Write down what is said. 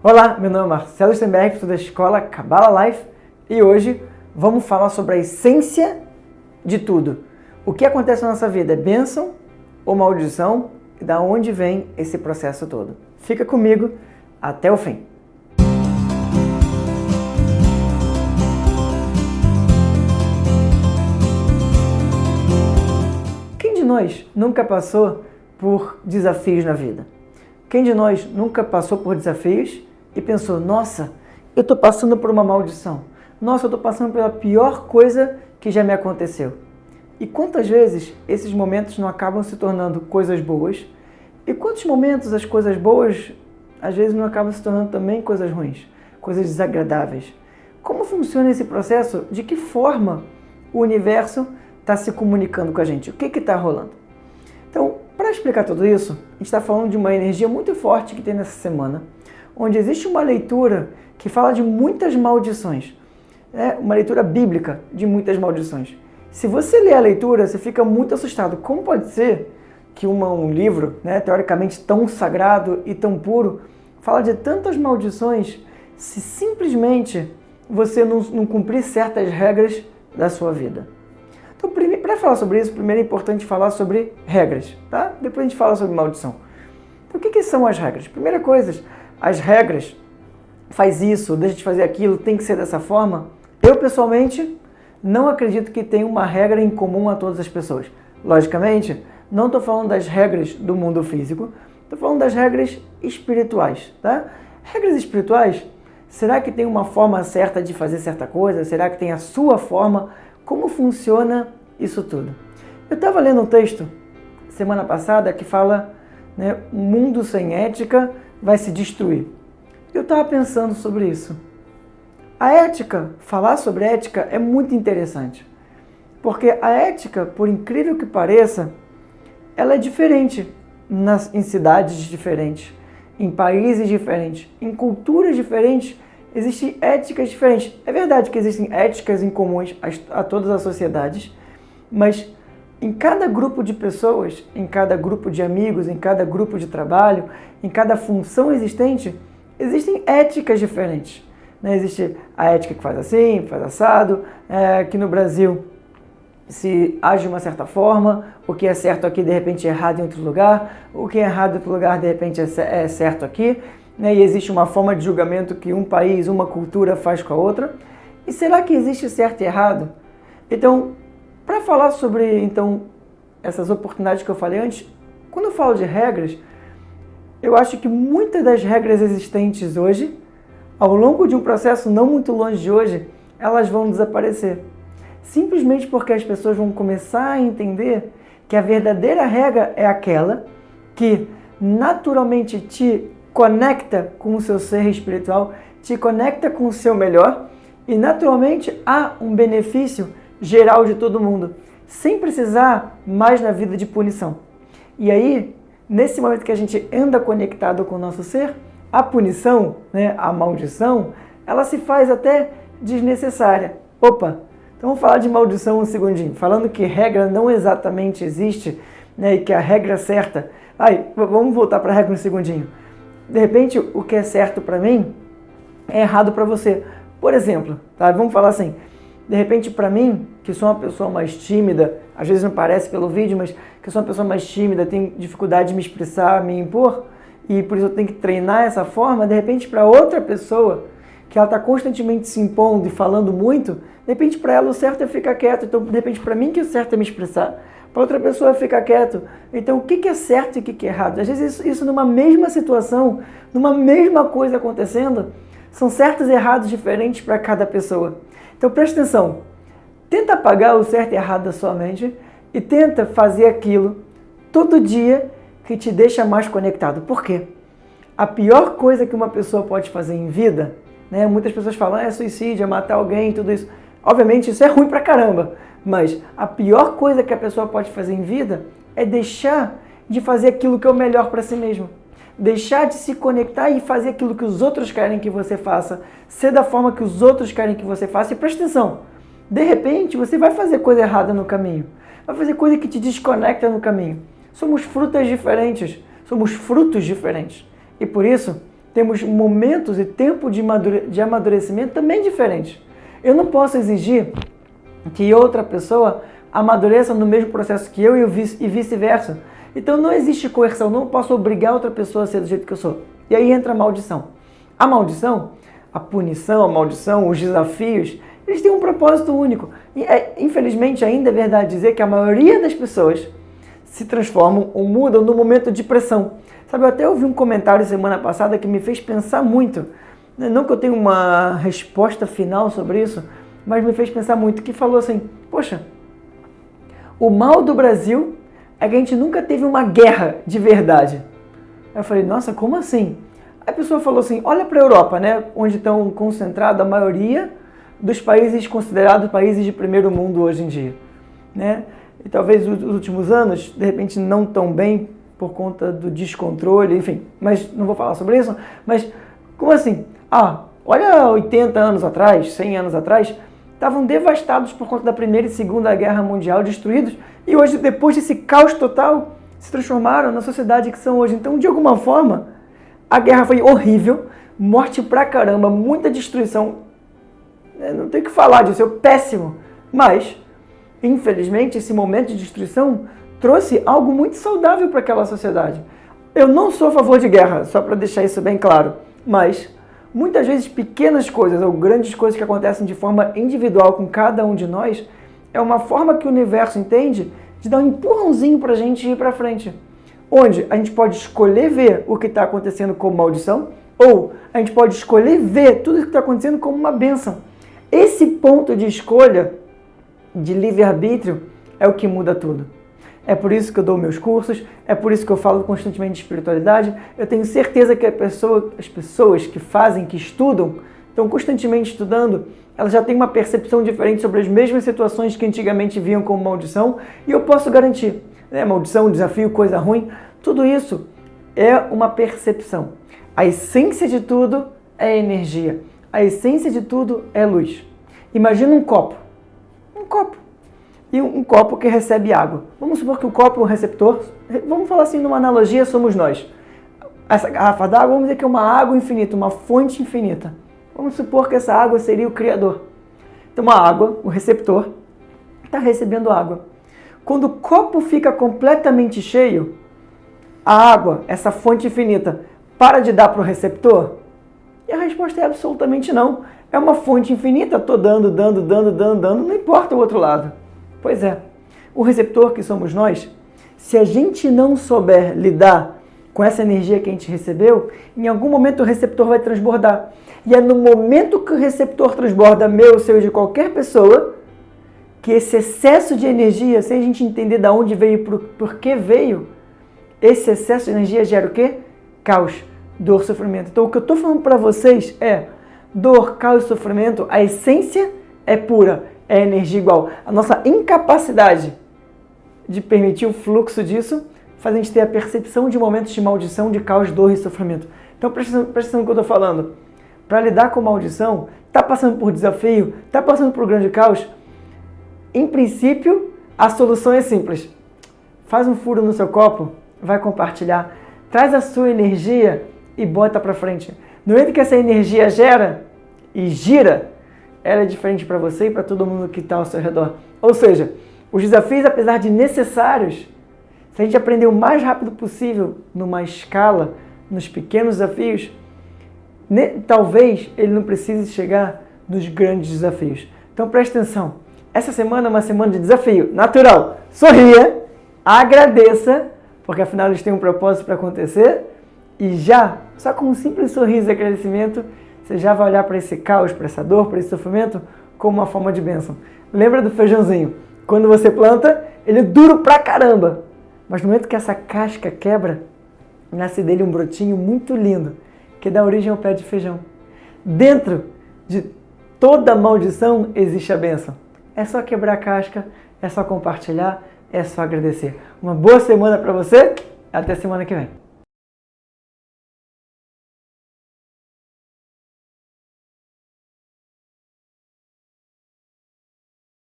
Olá, meu nome é Marcelo Stenberg, sou da escola Kabbalah Life e hoje vamos falar sobre a essência de tudo. O que acontece na nossa vida é bênção ou maldição e da onde vem esse processo todo. Fica comigo até o fim. Quem de nós nunca passou por desafios na vida? Quem de nós nunca passou por desafios e pensou, nossa, eu estou passando por uma maldição. Nossa, eu estou passando pela pior coisa que já me aconteceu. E quantas vezes esses momentos não acabam se tornando coisas boas? E quantos momentos as coisas boas, às vezes, não acabam se tornando também coisas ruins, coisas desagradáveis? Como funciona esse processo? De que forma o universo está se comunicando com a gente? O que está rolando? Então, para explicar tudo isso, a gente está falando de uma energia muito forte que tem nessa semana, onde existe uma leitura que fala de muitas maldições, uma leitura bíblica de muitas maldições. Se você lê a leitura, você fica muito assustado. Como pode ser que um livro, teoricamente tão sagrado e tão puro, fala de tantas maldições se simplesmente você não cumprir certas regras da sua vida? Então, para falar sobre isso, primeiro é importante falar sobre regras, tá? Depois a gente fala sobre maldição. Então, o que são as regras? Primeira coisa, as regras, faz isso, deixa de fazer aquilo, tem que ser dessa forma. Eu, pessoalmente, não acredito que tenha uma regra em comum a todas as pessoas. Logicamente, não estou falando das regras do mundo físico, estou falando das regras espirituais, tá? Regras espirituais, será que tem uma forma certa de fazer certa coisa? Será que tem a sua forma? Como funciona isso tudo? Eu estava lendo um texto semana passada que fala, um mundo sem ética vai se destruir. Eu estava pensando sobre isso. A ética, falar sobre ética é muito interessante, porque a ética, por incrível que pareça, ela é diferente em cidades diferentes, em países diferentes, em culturas diferentes. Existem éticas diferentes. É verdade que existem éticas em comuns a todas as sociedades, mas em cada grupo de pessoas, em cada grupo de amigos, em cada grupo de trabalho, em cada função existente, existem éticas diferentes. Existe a ética que faz assim, faz assado, aqui no Brasil se age de uma certa forma, o que é certo aqui de repente é errado em outro lugar, o que é errado em outro lugar de repente é certo aqui. E existe uma forma de julgamento que um país, uma cultura faz com a outra. E será que existe certo e errado? Então, para falar sobre essas oportunidades que eu falei antes, quando eu falo de regras, eu acho que muitas das regras existentes hoje, ao longo de um processo não muito longe de hoje, elas vão desaparecer. Simplesmente porque as pessoas vão começar a entender que a verdadeira regra é aquela que naturalmente te conecta com o seu ser espiritual, te conecta com o seu melhor e naturalmente há um benefício geral de todo mundo, sem precisar mais na vida de punição. E aí, nesse momento que a gente anda conectado com o nosso ser, a punição, a maldição, ela se faz até desnecessária. Opa, então vamos falar de maldição um segundinho, falando que regra não exatamente existe, e que a regra é certa. Vamos voltar para a regra um segundinho. De repente, o que é certo para mim é errado para você. Por exemplo, vamos falar assim, de repente para mim, que sou uma pessoa mais tímida, às vezes não parece pelo vídeo, mas que sou uma pessoa mais tímida, tenho dificuldade de me expressar, me impor, e por isso eu tenho que treinar essa forma, de repente para outra pessoa, que ela está constantemente se impondo e falando muito, de repente para ela o certo é ficar quieto, então de repente para mim que o certo é me expressar, para outra pessoa ficar quieto. Então, o que é certo e o que é errado? Às vezes, isso numa mesma situação, numa mesma coisa acontecendo, são certos e errados diferentes para cada pessoa. Então, presta atenção. Tenta apagar o certo e errado da sua mente e tenta fazer aquilo todo dia que te deixa mais conectado. Por quê? A pior coisa que uma pessoa pode fazer em vida, muitas pessoas falam, é suicídio, é matar alguém, tudo isso. Obviamente, isso é ruim pra caramba. Mas a pior coisa que a pessoa pode fazer em vida é deixar de fazer aquilo que é o melhor para si mesmo. Deixar de se conectar e fazer aquilo que os outros querem que você faça. Ser da forma que os outros querem que você faça. E presta atenção, de repente você vai fazer coisa errada no caminho. Vai fazer coisa que te desconecta no caminho. Somos frutas diferentes. Somos frutos diferentes. E por isso, temos momentos e tempo de amadurecimento também diferentes. Eu não posso exigir que outra pessoa amadureça no mesmo processo que eu e vice-versa. Então não existe coerção, não posso obrigar outra pessoa a ser do jeito que eu sou. E aí entra a maldição. A maldição, a punição, a maldição, os desafios, eles têm um propósito único. E infelizmente ainda é verdade dizer que a maioria das pessoas se transformam ou mudam no momento de pressão. Sabe, eu até ouvi um comentário semana passada que me fez pensar muito. Não que eu tenha uma resposta final sobre isso, mas me fez pensar muito, que falou assim, poxa, o mal do Brasil é que a gente nunca teve uma guerra de verdade. Eu falei, nossa, como assim? Aí a pessoa falou assim, olha para a Europa, né, onde estão concentradas a maioria dos países considerados países de primeiro mundo hoje em dia, né? E talvez os últimos anos, de repente, não tão bem por conta do descontrole, enfim, mas não vou falar sobre isso, mas como assim? Olha 80 anos atrás, 100 anos atrás, estavam devastados por conta da Primeira e Segunda Guerra Mundial, destruídos, e hoje, depois desse caos total, se transformaram na sociedade que são hoje. Então, de alguma forma, a guerra foi horrível, morte pra caramba, muita destruição, não tenho o que falar disso, é péssimo, mas, infelizmente, esse momento de destruição trouxe algo muito saudável para aquela sociedade. Eu não sou a favor de guerra, só para deixar isso bem claro, mas muitas vezes pequenas coisas ou grandes coisas que acontecem de forma individual com cada um de nós é uma forma que o universo entende de dar um empurrãozinho para a gente ir para frente. Onde a gente pode escolher ver o que está acontecendo como maldição ou a gente pode escolher ver tudo o que está acontecendo como uma bênção. Esse ponto de escolha, de livre-arbítrio, é o que muda tudo. É por isso que eu dou meus cursos, é por isso que eu falo constantemente de espiritualidade. Eu tenho certeza que as pessoas que fazem, que estudam, estão constantemente estudando, elas já têm uma percepção diferente sobre as mesmas situações que antigamente viam como maldição, e eu posso garantir, né? Maldição, desafio, coisa ruim, tudo isso é uma percepção. A essência de tudo é energia. A essência de tudo é luz. Imagina um copo. E um copo que recebe água. Vamos supor que o copo é um receptor. Vamos falar assim, numa analogia, somos nós. Essa garrafa d'água, vamos dizer que é uma água infinita, uma fonte infinita. Vamos supor que essa água seria o Criador. Então, uma água, o receptor, está recebendo água. Quando o copo fica completamente cheio, a água, essa fonte infinita, para de dar para o receptor? E a resposta é absolutamente não. É uma fonte infinita, estou dando, não importa o outro lado. Pois é, o receptor que somos nós, se a gente não souber lidar com essa energia que a gente recebeu, em algum momento o receptor vai transbordar. E é no momento que o receptor transborda, meu, seu e de qualquer pessoa, que esse excesso de energia, sem a gente entender de onde veio e por que veio, esse excesso de energia gera o quê? Caos, dor, sofrimento. Então o que eu estou falando para vocês é dor, caos e sofrimento, a essência é pura, é energia igual. A nossa incapacidade de permitir o fluxo disso faz a gente ter a percepção de momentos de maldição, de caos, dor e sofrimento. Então presta atenção no que eu estou falando. Para lidar com maldição, está passando por desafio, está passando por grande caos, em princípio, a solução é simples. Faz um furo no seu copo, vai compartilhar, traz a sua energia e bota para frente. No momento que essa energia gera e gira, ela é diferente para você e para todo mundo que está ao seu redor. Ou seja, os desafios, apesar de necessários, se a gente aprender o mais rápido possível, numa escala, nos pequenos desafios, talvez ele não precise chegar nos grandes desafios. Então preste atenção. Essa semana é uma semana de desafio natural. Sorria, agradeça, porque afinal eles têm um propósito para acontecer, e só com um simples sorriso e agradecimento, você já vai olhar para esse caos, para essa dor, para esse sofrimento, como uma forma de bênção. Lembra do feijãozinho? Quando você planta, ele é duro pra caramba. Mas no momento que essa casca quebra, nasce dele um brotinho muito lindo, que dá origem ao pé de feijão. Dentro de toda maldição existe a bênção. É só quebrar a casca, é só compartilhar, é só agradecer. Uma boa semana para você, até semana que vem.